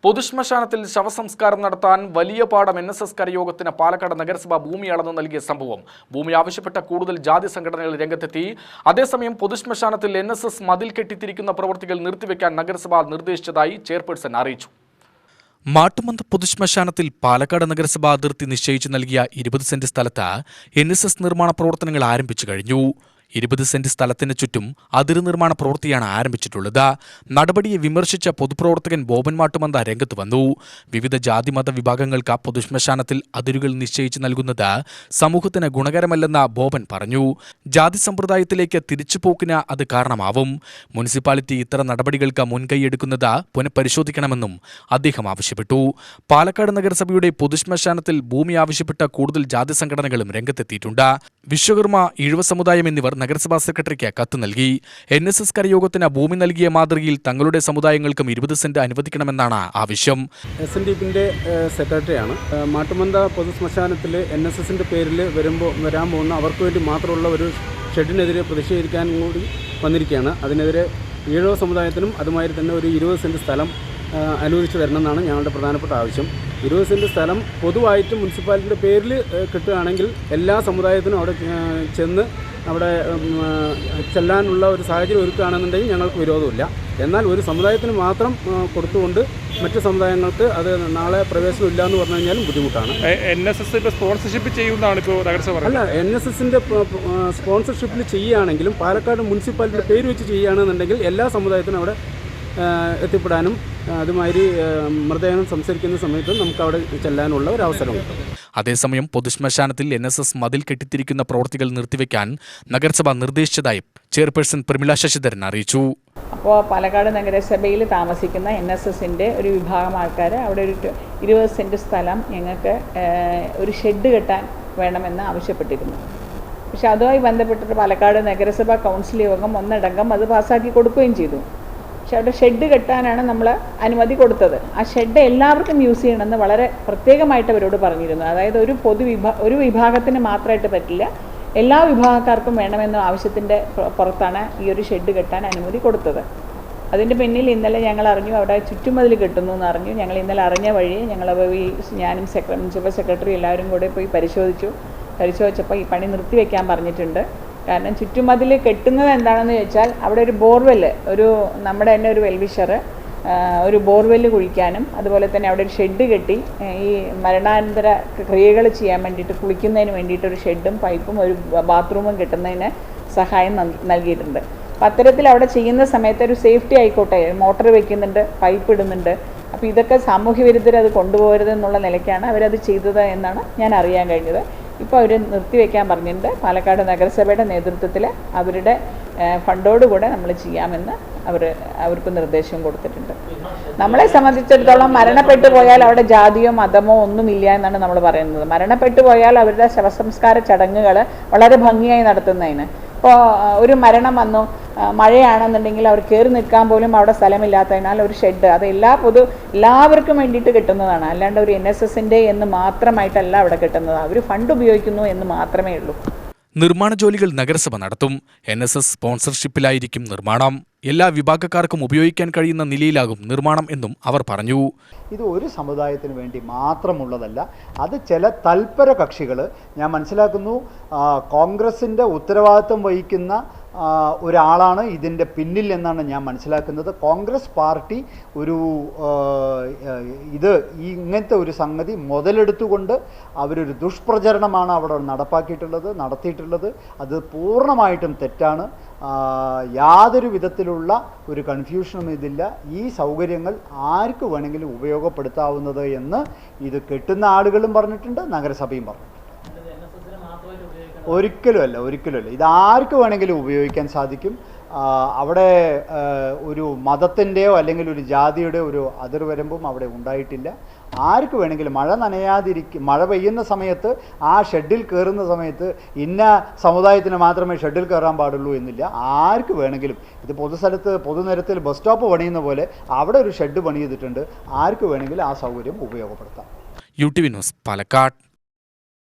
പൊതുശ്മശാനത്തിൽ ശവസംസ്കാരം നടത്താൻ വലിയ പാടം NSS കരയോഗത്തിന് പാലക്കാട് നഗരസഭ ഭൂമി അളന്നു നൽകിയ സംഭവം. ഭൂമി ആവശ്യപ്പെട്ട കൂടുതൽ ജാതി സംഘടനകൾ രംഗത്തെത്തി. അതേസമയം പൊതുശ്മശാനത്തിൽ NSS മതിൽ കെട്ടിത്തിരിക്കുന്ന പ്രവൃത്തികൾ നിർത്തിവെക്കാൻ നഗരസഭ നിർദ്ദേശിച്ചതായി ചെയർപേഴ്സൺ അറിയിച്ചു. മാട്ടുമന്ത പൊതുശ്മശാനത്തിൽ പാലക്കാട് നഗരസഭ അതിർത്തി നിശ്ചയിച്ചു നൽകിയ 20 സെന്റ് സ്ഥലത്ത് NSS നിർമ്മാണ പ്രവർത്തനങ്ങൾ ആരംഭിച്ചു കഴിഞ്ഞു. 20 സെന്റ് സ്ഥലത്തിന് ചുറ്റും അതിര് നിർമ്മാണ പ്രവൃത്തിയാണ് ആരംഭിച്ചിട്ടുള്ളത്. നടപടിയെ വിമർശിച്ച പൊതുപ്രവർത്തകൻ ബോബൻ മാട്ടുമന്ത രംഗത്ത് വന്നു. വിവിധ ജാതിമത വിഭാഗങ്ങൾക്ക് പൊതുശ്മശാനത്തിൽ അതിരുകൾ നിശ്ചയിച്ചു നൽകുന്നത് സമൂഹത്തിന് ഗുണകരമല്ലെന്ന് ബോബൻ പറഞ്ഞു. ജാതി സമ്പ്രദായത്തിലേക്ക് തിരിച്ചുപോക്കിന് അത് കാരണമാവും. മുനിസിപ്പാലിറ്റി ഇത്തരം നടപടികൾക്ക് മുൻകൈയെടുക്കുന്നത് പുനഃപരിശോധിക്കണമെന്നും അദ്ദേഹം ആവശ്യപ്പെട്ടു. പാലക്കാട് നഗരസഭയുടെ പൊതുശ്മശാനത്തിൽ ഭൂമി ആവശ്യപ്പെട്ട കൂടുതൽ ജാതി സംഘടനകളും രംഗത്തെത്തിയിട്ടുണ്ട്. വിശ്വകർമ്മ, ഈഴവ സമുദായം എന്നിവർ നഗരസഭാ സെക്രട്ടറിക്ക് കത്ത് നൽകി. NSS കരയോഗത്തിന് ഭൂമി നൽകിയ മാതൃകയിൽ തങ്ങളുടെ സമുദായങ്ങൾക്കും 20 സെന്റ് അനുവദിക്കണമെന്നാണ് ആവശ്യം. SNDPന്റെ സെക്രട്ടറിയാണ്. മാട്ടുമന്ത പൊതുശ്മശാനത്തിൽ NSSന്റെ പേരിൽ വരാൻ പോകുന്ന അവർക്ക് വേണ്ടി മാത്രമുള്ള ഒരു ഷെഡിനെതിരെ പ്രതിഷേധിക്കാൻ കൂടി വന്നിരിക്കുകയാണ്. അതിനെതിരെ ഈഴവ സമുദായത്തിനും അതുമായി തന്നെ ഒരു 20 സെന്റ് സ്ഥലം അനുവദിച്ചു തരണമെന്നാണ് ഞങ്ങളുടെ പ്രധാനപ്പെട്ട ആവശ്യം. 20 സെന്റ് സ്ഥലം പൊതുവായിട്ട് മുനിസിപ്പാലിറ്റിയുടെ പേരിൽ കിട്ടുകയാണെങ്കിൽ എല്ലാ സമുദായത്തിനും അവിടെ ചെന്ന് അവിടെ ചെല്ലാനുള്ള ഒരു സാഹചര്യം ഒരുക്കുകയാണെന്നുണ്ടെങ്കിൽ ഞങ്ങൾക്ക് വിരോധമില്ല. എന്നാൽ ഒരു സമുദായത്തിന് മാത്രം കൊടുത്തുകൊണ്ട് മറ്റ് സമുദായങ്ങൾക്ക് അത് നാളെ പ്രവേശനം ഇല്ല എന്ന് പറഞ്ഞു കഴിഞ്ഞാലും ബുദ്ധിമുട്ടാണ്. NSS ഇപ്പോൾ സ്പോൺസർഷിപ്പ് ചെയ്യുന്നതാണ് ഇപ്പോൾ നഗരസഭ. അല്ല, NSSന്റെ സ്പോൺസർഷിപ്പിൽ ചെയ്യുകയാണെങ്കിലും പാലക്കാട് മുനിസിപ്പാലിറ്റിയുടെ പേര് വെച്ച് ചെയ്യുകയാണെന്നുണ്ടെങ്കിൽ എല്ലാ സമുദായത്തിനും അവിടെ എത്തിപ്പെടാനും അതുമാതിരി മൃതദേഹം സംസാരിക്കുന്ന സമയത്ത് നമുക്ക് അവിടെ ചെല്ലാനുള്ള ഒരു അവസരം കിട്ടും. അതേസമയം പൊതുശ്മശാനത്തിൽ NSS മതിൽ കെട്ടിത്തിരിക്കുന്ന പ്രവൃത്തികൾ നിർത്തിവെക്കാൻ നഗരസഭ നിർദ്ദേശിച്ചതായി ചെയർപേഴ്സൺ പ്രമിള ശശിധരൻ അറിയിച്ചു. അപ്പോൾ പാലക്കാട് നഗരസഭയിൽ താമസിക്കുന്ന NSSന്റെ ഒരു വിഭാഗം ആൾക്കാർ അവിടെ ഒരു 20 സെന്റ് സ്ഥലം ഞങ്ങൾക്ക് ഒരു ഷെഡ് കെട്ടാൻ വേണമെന്ന് ആവശ്യപ്പെട്ടിരുന്നു. പക്ഷെ അതുമായി ബന്ധപ്പെട്ടിട്ട് പാലക്കാട് നഗരസഭ കൗൺസിൽ യോഗം ഒന്നടങ്കം അത് പാസ്സാക്കി കൊടുക്കുകയും ചെയ്തു. പക്ഷെ അവിടെ ഷെഡ് കെട്ടാനാണ് നമ്മൾ അനുമതി കൊടുത്തത്. ആ ഷെഡ് എല്ലാവർക്കും യൂസ് ചെയ്യണമെന്ന് വളരെ പ്രത്യേകമായിട്ട് അവരോട് പറഞ്ഞിരുന്നു. അതായത് ഒരു വിഭാഗത്തിന് മാത്രമായിട്ട് പറ്റില്ല, എല്ലാ വിഭാഗക്കാർക്കും വേണമെന്ന ആവശ്യത്തിൻ്റെ പുറത്താണ് ഈ ഒരു ഷെഡ് കെട്ടാൻ അനുമതി കൊടുത്തത്. അതിൻ്റെ പിന്നിൽ ഇന്നലെ ഞങ്ങൾ അറിഞ്ഞു അവിടെ ചുറ്റുമതിൽ കെട്ടുന്നു എന്ന് അറിഞ്ഞു. ഞങ്ങൾ ഇന്നലെ അറിഞ്ഞ വഴി ഞാനും മുനിസിപ്പൽ സെക്രട്ടറി എല്ലാവരും കൂടെ പോയി പരിശോധിച്ചപ്പോൾ ഈ പണി നിർത്തിവെക്കാൻ പറഞ്ഞിട്ടുണ്ട്. കാരണം ചുറ്റുമതിൽ കെട്ടുന്നത് എന്താണെന്ന് ചോദിച്ചാൽ അവിടെ ഒരു ബോർവെല്ല്, നമ്മുടെ തന്നെ ഒരു വെൽവിഷർ ഒരു ബോർവെല്ല് കുഴിക്കാനും അതുപോലെ തന്നെ അവിടെ ഒരു ഷെഡ് കെട്ടി ഈ മരണാനന്തര ക്രിയകൾ ചെയ്യാൻ വേണ്ടിയിട്ട് കുളിക്കുന്നതിന് വേണ്ടിയിട്ട് ഒരു ഷെഡും പൈപ്പും ഒരു ബാത്റൂമും കെട്ടുന്നതിന് സഹായം നൽകിയിട്ടുണ്ട്. അപ്പം അത്തരത്തിൽ അവിടെ ചെയ്യുന്ന സമയത്ത് ഒരു സേഫ്റ്റി ആയിക്കോട്ടെ, മോട്ടർ വയ്ക്കുന്നുണ്ട്, പൈപ്പ് ഇടുന്നുണ്ട്. അപ്പോൾ ഇതൊക്കെ സാമൂഹ്യ വിരുദ്ധർ അത് കൊണ്ടുപോകരുതെന്നുള്ള നിലയ്ക്കാണ് അവരത് ചെയ്തത് എന്നാണ് ഞാൻ അറിയാൻ കഴിഞ്ഞത്. ഇപ്പോൾ അവർ നിർത്തിവെക്കാൻ പറഞ്ഞിട്ടുണ്ട്. പാലക്കാട് നഗരസഭയുടെ നേതൃത്വത്തിൽ അവരുടെ ഫണ്ടോടുകൂടെ നമ്മൾ ചെയ്യാമെന്ന് അവർക്ക് നിർദ്ദേശം കൊടുത്തിട്ടുണ്ട്. നമ്മളെ സംബന്ധിച്ചിടത്തോളം മരണപ്പെട്ടു പോയാൽ അവിടെ ജാതിയോ മതമോ ഒന്നുമില്ല എന്നാണ് നമ്മൾ പറയുന്നത്. മരണപ്പെട്ടു പോയാൽ അവരുടെ ശവസംസ്കാര ചടങ്ങുകൾ വളരെ ഭംഗിയായി നടത്തുന്നതിന് ഇപ്പോൾ ഒരു മരണം വന്നു, മഴയാണെന്നുണ്ടെങ്കിൽ അവർ കയറി നിൽക്കാൻ പോലും അവിടെ സ്ഥലമില്ലാത്തതിനാൽ ഒരു ഷെഡ് അത് എല്ലാവർക്കും വേണ്ടിയിട്ട് കിട്ടുന്നതാണ്. അല്ലാണ്ട് ഒരു NSSന്റെ എന്ന് മാത്രമായിട്ടല്ല അവിടെ കിട്ടുന്നത്. അവർ ഫണ്ട് ഉപയോഗിക്കുന്നു എന്ന് മാത്രമേ ഉള്ളൂ. നിർമ്മാണ ജോലികൾ നഗരസഭ നടത്തും. NSS സ്പോൺസർഷിപ്പിലായിരിക്കും നിർമ്മാണം. എല്ലാ വിഭാഗക്കാർക്കും ഉപയോഗിക്കാൻ കഴിയുന്ന നിലയിലാകും നിർമ്മാണം എന്നും അവർ പറഞ്ഞു. ഇത് ഒരു സമുദായത്തിന് വേണ്ടി മാത്രമുള്ളതല്ല. അത് ചില തൽപര കക്ഷികൾ, ഞാൻ മനസ്സിലാക്കുന്നു കോൺഗ്രസിൻ്റെ ഉത്തരവാദിത്വം വഹിക്കുന്ന ഒരാളാണ് ഇതിൻ്റെ പിന്നിൽ എന്നാണ് ഞാൻ മനസ്സിലാക്കുന്നത്. കോൺഗ്രസ് പാർട്ടി ഇങ്ങനത്തെ ഒരു സംഗതി മുതലെടുത്തുകൊണ്ട് അവരൊരു ദുഷ്പ്രചരണമാണ് അവിടെ നടത്തിയിട്ടുള്ളത്. അത് പൂർണ്ണമായിട്ടും തെറ്റാണ്. യാതൊരു വിധത്തിലുള്ള ഒരു കൺഫ്യൂഷനും ഇതില്ല. ഈ സൗകര്യങ്ങൾ ആർക്ക് വേണമെങ്കിലും ഉപയോഗപ്പെടുത്താവുന്നത് എന്ന് ഇത് കെട്ടുന്ന ആളുകളും പറഞ്ഞിട്ടുണ്ട്, നഗരസഭയും പറഞ്ഞിട്ടുണ്ട്. ഒരിക്കലുമല്ല. ഇത് ആർക്ക് വേണമെങ്കിലും ഉപയോഗിക്കാൻ സാധിക്കും. അവിടെ ഒരു മതത്തിൻ്റെയോ അല്ലെങ്കിൽ ഒരു ജാതിയുടെ ഒരു അതിർവരമ്പും അവിടെ ഉണ്ടായിട്ടില്ല. ആർക്ക് വേണമെങ്കിലും മഴ പെയ്യുന്ന സമയത്ത് ആ ഷെഡിൽ കയറുന്ന സമയത്ത് ഇന്ന സമുദായത്തിന് മാത്രമേ ഷെഡിൽ കയറാൻ പാടുള്ളൂ എന്നില്ല. ആർക്ക് വേണമെങ്കിലും ഇത് പൊതുനിരത്തിൽ ബസ് സ്റ്റോപ്പ് പണിയുന്ന പോലെ അവിടെ ഒരു ഷെഡ് പണി ചെയ്തിട്ടുണ്ട്. ആർക്ക് വേണമെങ്കിലും ആ സൗകര്യം ഉപയോഗപ്പെടുത്താം. UTV news, Palakkad.